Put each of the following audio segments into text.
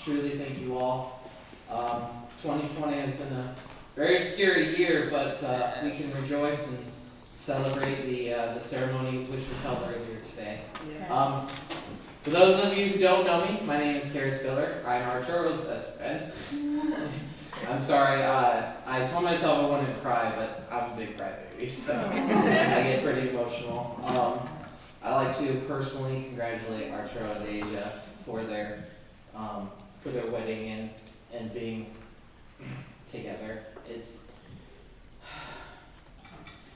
truly thank you all. 2020 has been a very scary year, but we can rejoice and celebrate the ceremony which was held earlier today. Yes. For those of you who don't know me, my name is Spiller. I'm Arturo's best friend. I'm sorry, I told myself I wouldn't cry, but I'm a big crybaby, so I get pretty emotional. I like to personally congratulate Arturo and Deja for their wedding and being together. It's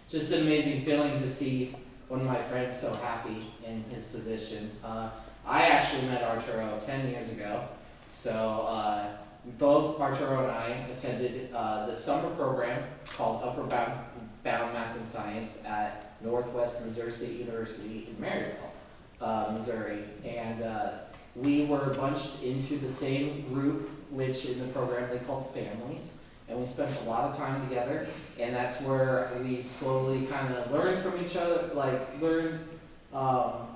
just an amazing feeling to see one of my friends so happy in his position. I actually met Arturo 10 years ago, so both Arturo and I attended the summer program called Upper Bound Math and Science at Northwest Missouri State University in Maryville, Missouri, and we were bunched into the same group, which in the program they called families, and we spent a lot of time together, and that's where we slowly kind of learned from each other, learned how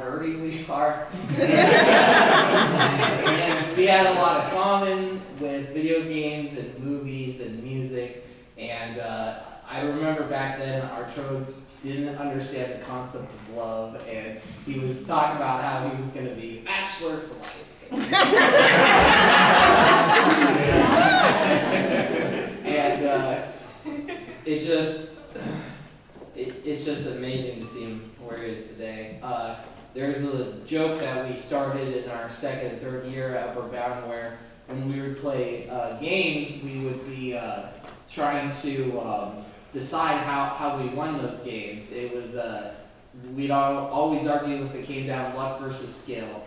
nerdy we are, and we had a lot of common with video games and movies and music, and I remember back then Arturo didn't understand the concept of love, and he was talking about how he was going to be a bachelor for life. And it's just amazing to see him where he is today. There's a joke that we started in our second and third year at Upper Bound where when we would play games, we would be trying to decide how we won those games. It was we'd always argue if it came down luck versus skill.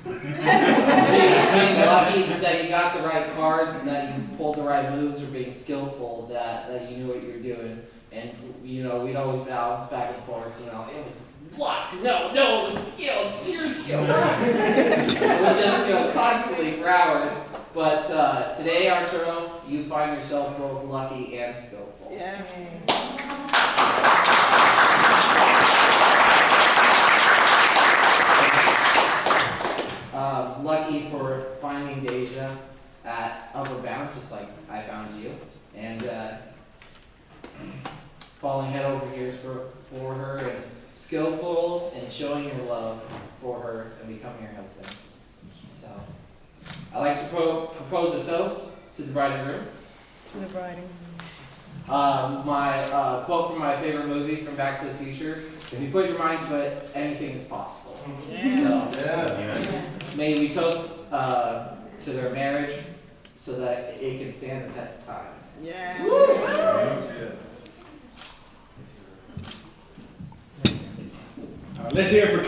Being lucky that you got the right cards and that you pulled the right moves, or being skillful that you knew what you were doing. And we'd always balance back and forth. It was luck. No, it was skill. It's pure skill. We just constantly for hours. But today, Arturo, you find yourself both lucky and skillful. Yeah. Lucky for finding Deja at Upper Bound, just like I found you, and falling head over ears for her, and skillful and showing your love for her and becoming her husband. So, I like to propose a toast to the bride and groom. To the bride. My quote from my favorite movie, from Back to the Future: "If you put your mind to it, anything is possible." Yeah. So, may we toast to their marriage so that it can stand the test of times. Yeah. Let's hear it for